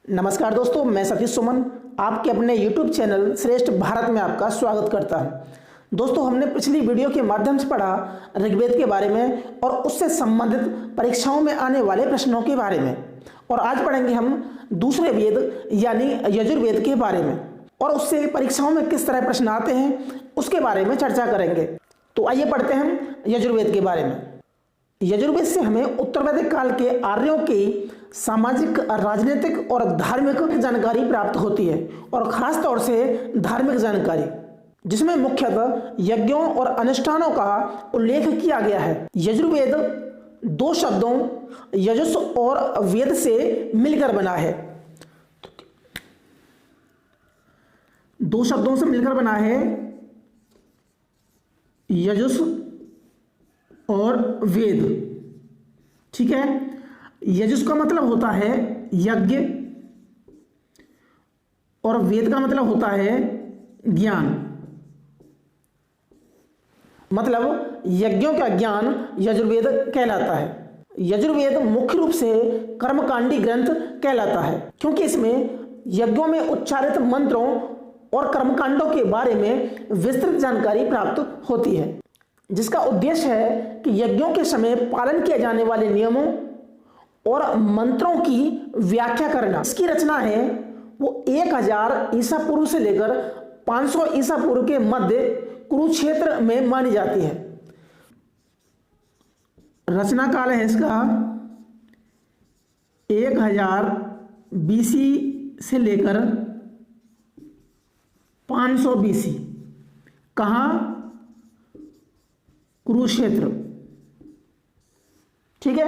नमस्कार दोस्तों, मैं सतीश सुमन आपके अपने YouTube चैनल श्रेष्ठ भारत में आपका स्वागत करता हूं। दोस्तों, हमने पिछली वीडियो के माध्यम से पढ़ा ऋग्वेद के बारे में और उससे संबंधित परीक्षाओं में आने वाले प्रश्नों के बारे में, और आज पढ़ेंगे हम दूसरे वेद यानी यजुर्वेद के बारे में और उससे परीक्षाओं में किस तरह प्रश्न आते हैं उसके बारे में चर्चा करेंगे। तो आइए पढ़ते हैं हम यजुर्वेद के बारे में। यजुर्वेद से हमें उत्तर वैदिक काल के आर्यों की सामाजिक, राजनीतिक और धार्मिक जानकारी प्राप्त होती है, और खास तौर से धार्मिक जानकारी, जिसमें मुख्यतः यज्ञों और अनुष्ठानों का उल्लेख किया गया है। यजुर्वेद दो शब्दों यजुस् और वेद से मिलकर बना है। दो शब्दों से मिलकर बना है, यजुस् और वेद। ठीक है, यजुस् का मतलब होता है यज्ञ और वेद का मतलब होता है ज्ञान। मतलब यज्ञों का ज्ञान यजुर्वेद कहलाता है। यजुर्वेद मुख्य रूप से कर्मकांडी ग्रंथ कहलाता है, क्योंकि इसमें यज्ञों में उच्चारित मंत्रों और कर्मकांडों के बारे में विस्तृत जानकारी प्राप्त होती है, जिसका उद्देश्य है कि यज्ञों के समय पालन किए जाने वाले नियमों और मंत्रों की व्याख्या करना। इसकी रचना है वो 1000 ईसा पूर्व से लेकर 500 ईसा पूर्व के मध्य कुरुक्षेत्र में मानी जाती है। रचना काल है इसका 1000 बीसी से लेकर 500 बीसी। कहाँ? कुरुक्षेत्र। ठीक है,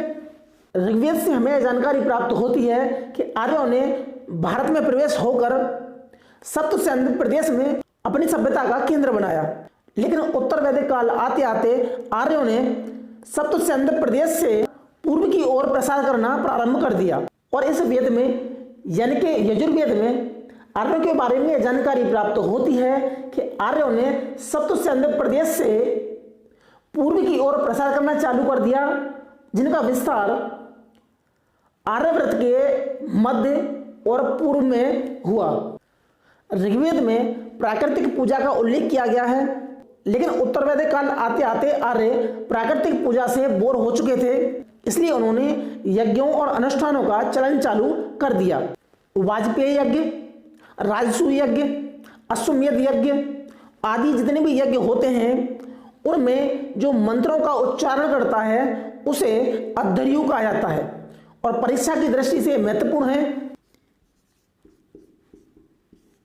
ऋग्वेद से हमें जानकारी प्राप्त होती है कि आर्यों ने भारत में प्रवेश होकर सप्तसेन प्रदेश में अपनी सभ्यता का केंद्र बनाया, लेकिन उत्तर वैदिक काल आते आते आर्यों ने सप्तसेन प्रदेश से पूर्व की ओर प्रसार करना प्रारंभ कर दिया, और इस वेद में यानी कि यजुर्वेद में आर्यों के बारे में जानकारी प्राप्त होती है कि आर्यों ने सप्तसेन प्रदेश से पूर्व की ओर प्रसार करना चालू कर दिया, जिनका विस्तार आर्यव्रत के मध्य और पूर्व में हुआ। ऋग्वेद में प्राकृतिक पूजा का उल्लेख किया गया है, लेकिन उत्तर वैदिक काल आते आते आर्य प्राकृतिक पूजा से बोर हो चुके थे, इसलिए उन्होंने यज्ञों और अनुष्ठानों का चलन चालू कर दिया। वाजपेय यज्ञ, राजसूय यज्ञ, अश्वमेध यज्ञ आदि जितने भी यज्ञ होते हैं, उनमें जो मंत्रों का उच्चारण करता है उसे अद्धर्यु कहा जाता है, और परीक्षा की दृष्टि से महत्वपूर्ण है।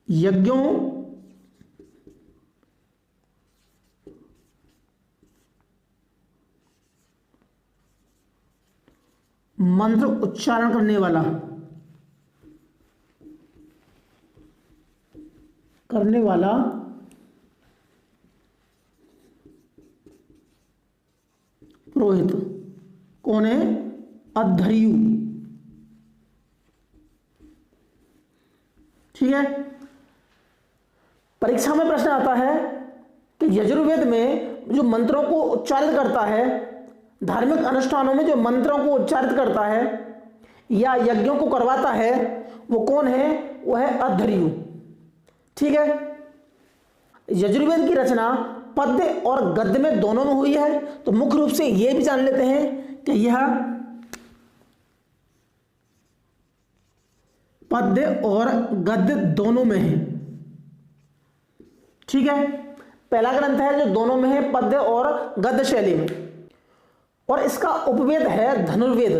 यज्ञों मंत्र उच्चारण करने वाला पुरोहित कौन है? अद्धर्यु। ठीक है, परीक्षा में प्रश्न आता है कि यजुर्वेद में जो मंत्रों को उच्चारित करता है, धार्मिक अनुष्ठानों में जो मंत्रों को उच्चारित करता है या यज्ञों को करवाता है, वो कौन है? वो है अद्धर्यु। ठीक है, यजुर्वेद की रचना पद्य और गद्य में दोनों में हुई है, तो मुख्य रूप से यह भी जान लेते हैं कि यह पद्य और गद्य दोनों में है। ठीक है, पहला ग्रंथ है जो दोनों में है, पद्य और गद्य शैली में, और इसका उपवेद है धनुर्वेद।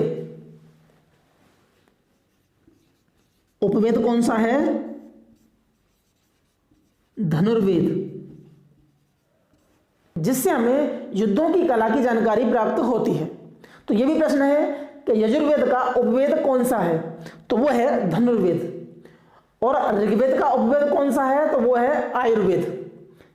उपवेद कौन सा है? धनुर्वेद, जिससे हमें युद्धों की कला की जानकारी प्राप्त होती है। तो यह भी प्रश्न है कि यजुर्वेद का उपवेद कौन सा है, तो वो है धनुर्वेद, और ऋग्वेद का उपवेद कौन सा है, तो वो है आयुर्वेद।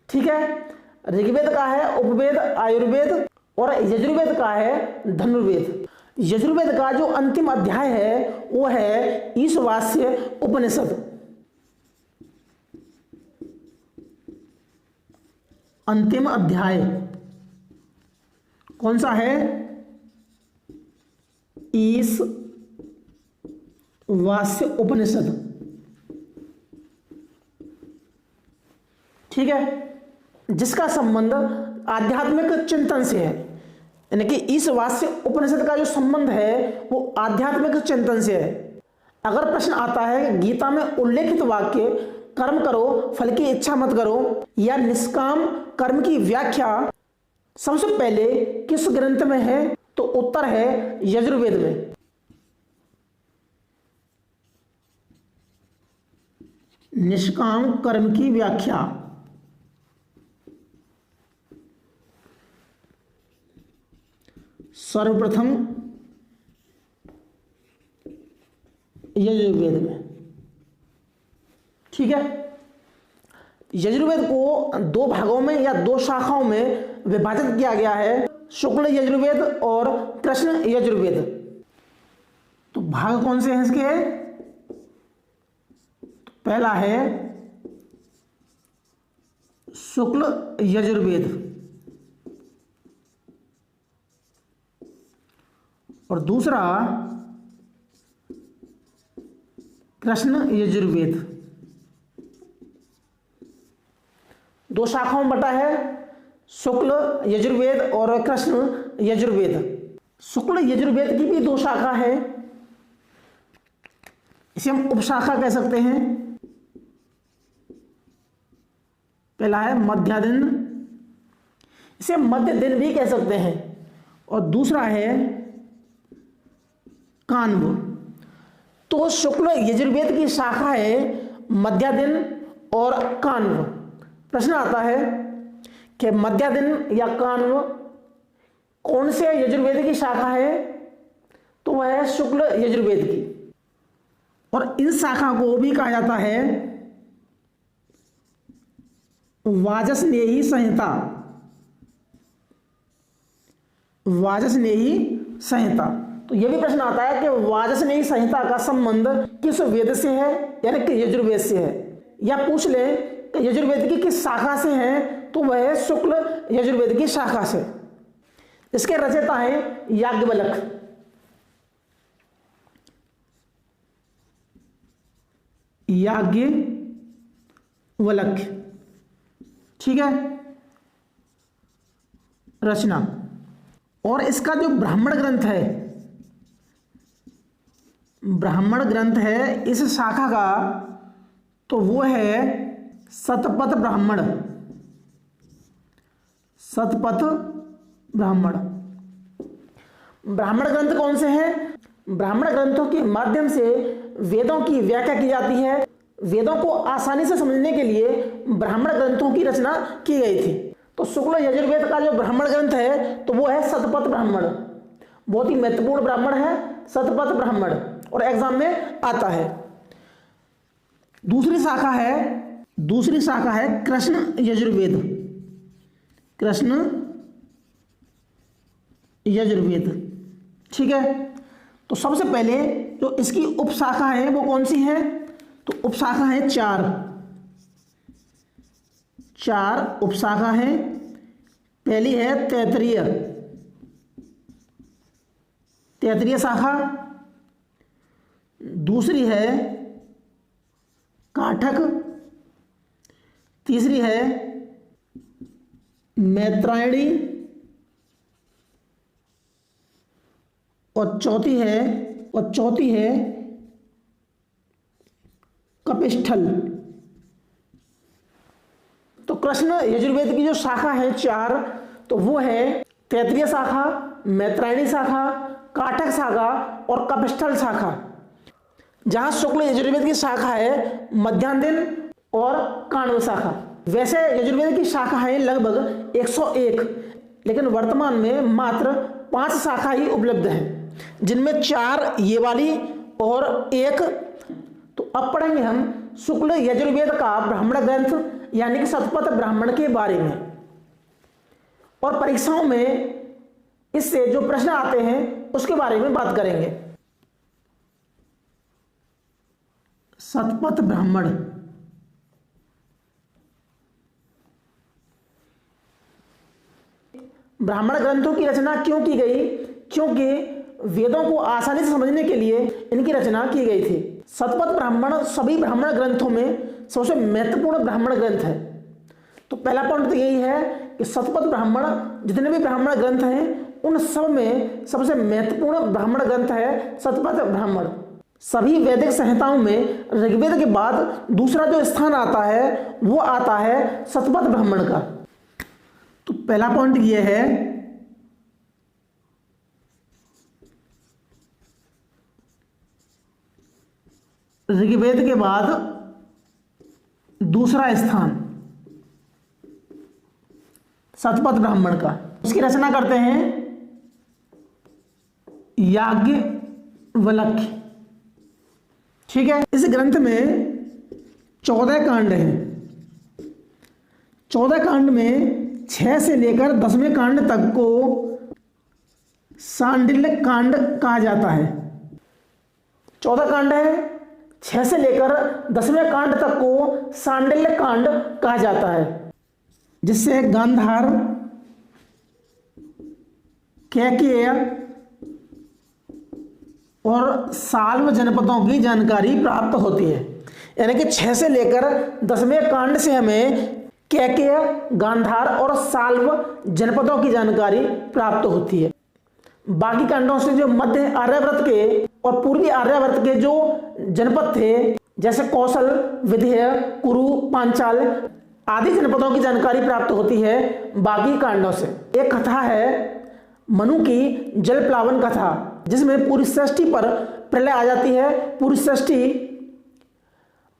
ठीक है, ऋग्वेद का है उपवेद आयुर्वेद और यजुर्वेद का है धनुर्वेद। यजुर्वेद का जो अंतिम अध्याय है वो है ईशावास्य उपनिषद। अंतिम अध्याय कौन सा है? ईश वास्य उपनिषद, ठीक है, जिसका संबंध आध्यात्मिक चिंतन से है। यानी कि इस वास्य उपनिषद का जो संबंध है वो आध्यात्मिक चिंतन से है। अगर प्रश्न आता है गीता में उल्लेखित वाक्य कर्म करो फल की इच्छा मत करो या निष्काम कर्म की व्याख्या सबसे पहले किस ग्रंथ में है, तो उत्तर है यजुर्वेद में। निष्काम कर्म की व्याख्या सर्वप्रथम यजुर्वेद में, ठीक है। यजुर्वेद को दो भागों में या दो शाखाओं में विभाजित किया गया है, शुक्ल यजुर्वेद और कृष्ण यजुर्वेद। तो भाग कौन से हैं इसके? तो पहला है शुक्ल यजुर्वेद और दूसरा कृष्ण यजुर्वेद। दो शाखाओं में बटा है, शुक्ल यजुर्वेद और कृष्ण यजुर्वेद। शुक्ल यजुर्वेद की भी दो शाखा है, इसे हम उपशाखा कह सकते हैं। पहला है मध्यादिन, इसे मध्य दिन भी कह सकते हैं, और दूसरा है कान्व। तो शुक्ल यजुर्वेद की शाखा है मध्यादिन और कान्व। प्रश्न आता है कि मध्यादिन या कान्व कौन से यजुर्वेद की शाखा है, तो वह है शुक्ल यजुर्वेद की। और इस शाखा को भी कहा जाता है वाजसनेयी संहिता। वाजसनेयी संहिता, तो यह भी प्रश्न आता है कि वाजसनेयी संहिता का संबंध किस वेद से है, यानी कि यजुर्वेद से है। या पूछ ले कि यजुर्वेद की किस शाखा से है, तो वह है शुक्ल यजुर्वेद की शाखा से। इसके रचयिता हैं याज्ञवल्क्य। याज्ञवल्क्य, ठीक है, रचना। और इसका जो ब्राह्मण ग्रंथ है, ब्राह्मण ग्रंथ है इस शाखा का, तो वो है शतपथ ब्राह्मण। शतपथ ब्राह्मण। ब्राह्मण ग्रंथ कौन से हैं? ब्राह्मण ग्रंथों के माध्यम से वेदों की व्याख्या की जाती है। वेदों को आसानी से समझने के लिए ब्राह्मण ग्रंथों की रचना की गई थी। तो शुक्ल यजुर्वेद का जो ब्राह्मण ग्रंथ है, तो वो है शतपथ ब्राह्मण। बहुत ही महत्वपूर्ण ब्राह्मण है शतपथ ब्राह्मण, और एग्जाम में आता है। दूसरी शाखा है कृष्ण यजुर्वेद। कृष्ण यजुर्वेद, ठीक है। तो सबसे पहले जो इसकी उपशाखा है वो कौन सी है, तो उपशाखा है चार उपशाखा है। पहली है तैतरीय शाखा, दूसरी है काठक, तीसरी है मैत्रायणी, और चौथी है कपिस्थल। तो कृष्ण यजुर्वेद की जो शाखा है चार, तो वो है तैतरीय शाखा, मैत्रायणी शाखा, काठक शाखा और कपिस्थल शाखा। जहां शुक्ल यजुर्वेद की शाखा है मध्यादिन और काण्व शाखा। वैसे यजुर्वेद की शाखा है लगभग 101, लेकिन वर्तमान में मात्र 5 शाखा ही उपलब्ध हैं, जिनमें 4 ये वाली और 1। तो अब पढ़ेंगे हम शुक्ल यजुर्वेद का ब्राह्मण ग्रंथ यानी कि शतपथ ब्राह्मण के बारे में। और परीक्षाओं में इससे जो प्रश्न आते हैं उसके बारे में बात करेंगे। शतपथ ब्राह्मण, ब्राह्मण ग्रंथों की रचना क्यों की गई? क्योंकि वेदों को आसानी से समझने के लिए इनकी रचना की गई थी। शतपथ ब्राह्मण सभी ब्राह्मण ग्रंथों में सबसे महत्वपूर्ण ब्राह्मण ग्रंथ है। तो पहला पॉइंट तो यही है कि शतपथ ब्राह्मण जितने भी ब्राह्मण ग्रंथ हैं उन सब में सबसे महत्वपूर्ण ब्राह्मण ग्रंथ है शतपथ ब्राह्मण। सभी वैदिक संहिताओं में ऋग्वेद के बाद दूसरा जो स्थान आता है वो आता है शतपथ ब्राह्मण का। तो पहला पॉइंट ये है ऋग्वेद के बाद दूसरा स्थान शतपथ ब्राह्मण का। उसकी रचना करते हैं याज्ञवल्क्य। ठीक है, इस ग्रंथ में 14 कांड हैं। 14 कांड में 6 से लेकर 10वें कांड तक को सांडिल्य कांड कहा जाता है। 14 कांड है, 6 से लेकर 10वें कांड तक को सांडिल्य कांड कहा जाता है, जिससे गांधार, कैकेय और साल्व जनपदों की जानकारी प्राप्त होती है। यानी कि 6 से लेकर 10वें कांड से हमें कैकेय, गांधार और साल्व जनपदों की जानकारी प्राप्त होती है। बाकी कांडों से जो मध्य आर्यावर्त के और पूर्वी आर्यावर्त के जो जनपद थे, जैसे कौशल, विदेह, कुरु, पांचाल आदि जनपदों की जानकारी प्राप्त होती है बाकी कांडों से। एक कथा है मनु की जल प्लावन कथा, जिसमें पूरी सृष्टि पर प्रलय आ जाती है, पूरी सृष्टि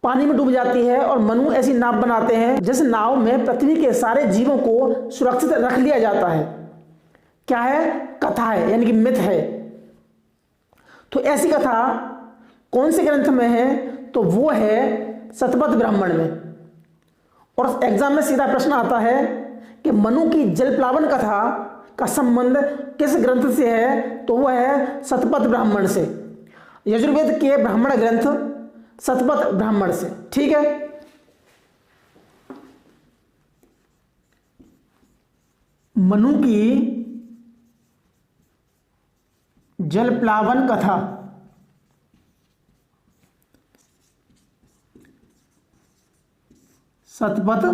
पानी में डूब जाती है और मनु ऐसी नाव बनाते हैं जिस नाव में पृथ्वी के सारे जीवों को सुरक्षित रख लिया जाता है। क्या है? कथा है, यानी कि मिथ है। तो ऐसी कथा कौन से ग्रंथ में है? तो वो है शतपथ ब्राह्मण में। और एग्जाम में सीधा प्रश्न आता है कि मनु की जल प्लावन कथा का संबंध किस ग्रंथ से है? तो वह है शतपथ ब्राह्मण से, यजुर्वेद के ब्राह्मण ग्रंथ शतपथ ब्राह्मण से। ठीक है, मनु की जल प्लावन कथा शतपथ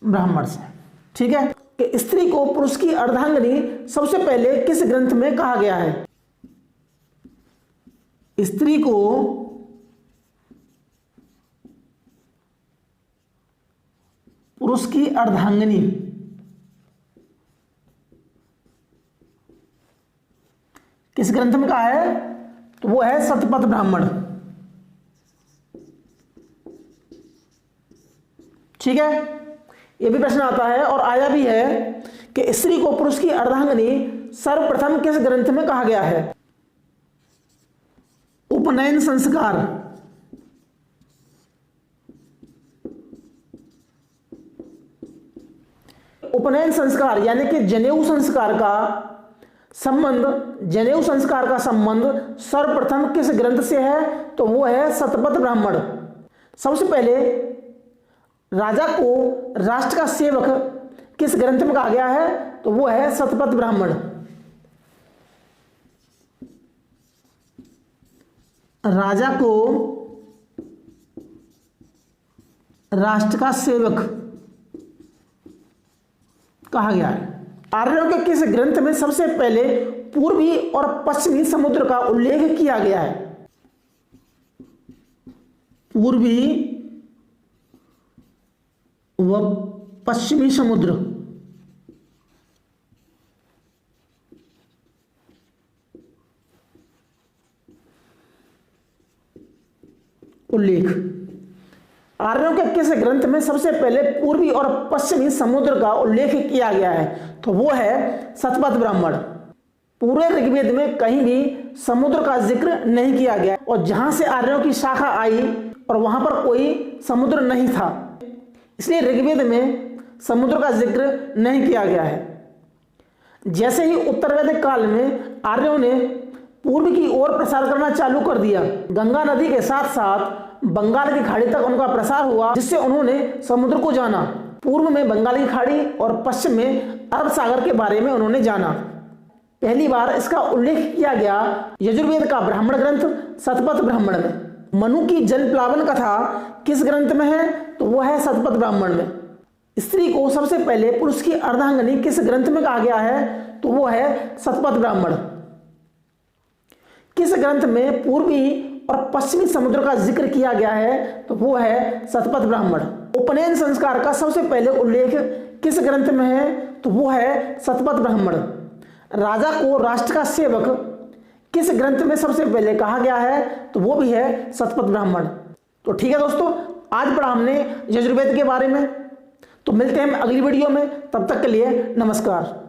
ब्राह्मण से। ठीक है, कि स्त्री को पुरुष की अर्धांगिनी सबसे पहले किस ग्रंथ में कहा गया है? स्त्री को पुरुष की अर्धांगिनी किस ग्रंथ में कहा है? तो वो है शतपथ ब्राह्मण। ठीक है, ये भी प्रश्न आता है और आया भी है कि स्त्री को पुरुष की अर्धांगिनी सर्वप्रथम किस ग्रंथ में कहा गया है? उपनयन संस्कार। उपनयन संस्कार यानी कि जनेऊ संस्कार का संबंध सर्वप्रथम किस ग्रंथ से है? तो वो है शतपथ ब्राह्मण। सबसे पहले राजा को राष्ट्र का सेवक किस ग्रंथ में कहा गया है? तो वो है शतपथ ब्राह्मण। राजा को राष्ट्र का सेवक कहा गया है। आर्यों के किस ग्रंथ में सबसे पहले पूर्वी और पश्चिमी समुद्र का उल्लेख किया गया है? पूर्वी व पश्चिमी समुद्र उल्लेख। आर्यों के किस ग्रंथ में सबसे पहले पूर्वी और पश्चिमी समुद्र का उल्लेख किया गया है? तो वो है शतपथ ब्राह्मण। पूरे ऋग्वेद में कहीं भी समुद्र का जिक्र नहीं किया गया और जहां से आर्यों की शाखा आई और वहां पर कोई समुद्र नहीं था, इसलिए ऋग्वेद में समुद्र का जिक्र नहीं किया गया है। जैसे ही उत्तर वैदिक काल में आर्यों ने पूर्व की ओर प्रसार करना चालू कर दिया, गंगा नदी के साथ साथ बंगाल की खाड़ी तक उनका प्रसार हुआ, जिससे उन्होंने समुद्र को जाना। पूर्व में बंगाल की खाड़ी और पश्चिम में अरब सागर के बारे में उन्होंने जाना। पहली बार इसका उल्लेख किया गया यजुर्वेद का ब्राह्मण ग्रंथ शतपथ ब्राह्मण में। मनु की जल प्लावन कथा किस ग्रंथ में है? तो वो है शतपथ ब्राह्मण में। स्त्री को सबसे पहले पुरुष की अर्धांगिनी किस ग्रंथ में कहा गया है? तो वो है शतपथ ब्राह्मण। किस ग्रंथ में पूर्वी और पश्चिमी समुद्र का जिक्र किया गया है? तो वो है शतपथ ब्राह्मण। उपनयन संस्कार का सबसे पहले उल्लेख किस ग्रंथ में है? तो वो है शतपथ ब्राह्मण। राजा को राष्ट्र का सेवक किस ग्रंथ में सबसे पहले कहा गया है? तो वो भी है शतपथ ब्राह्मण। तो ठीक है दोस्तों, आज पढ़ा हमने यजुर्वेद के बारे में। तो मिलते हैं अगली वीडियो में, तब तक के लिए नमस्कार।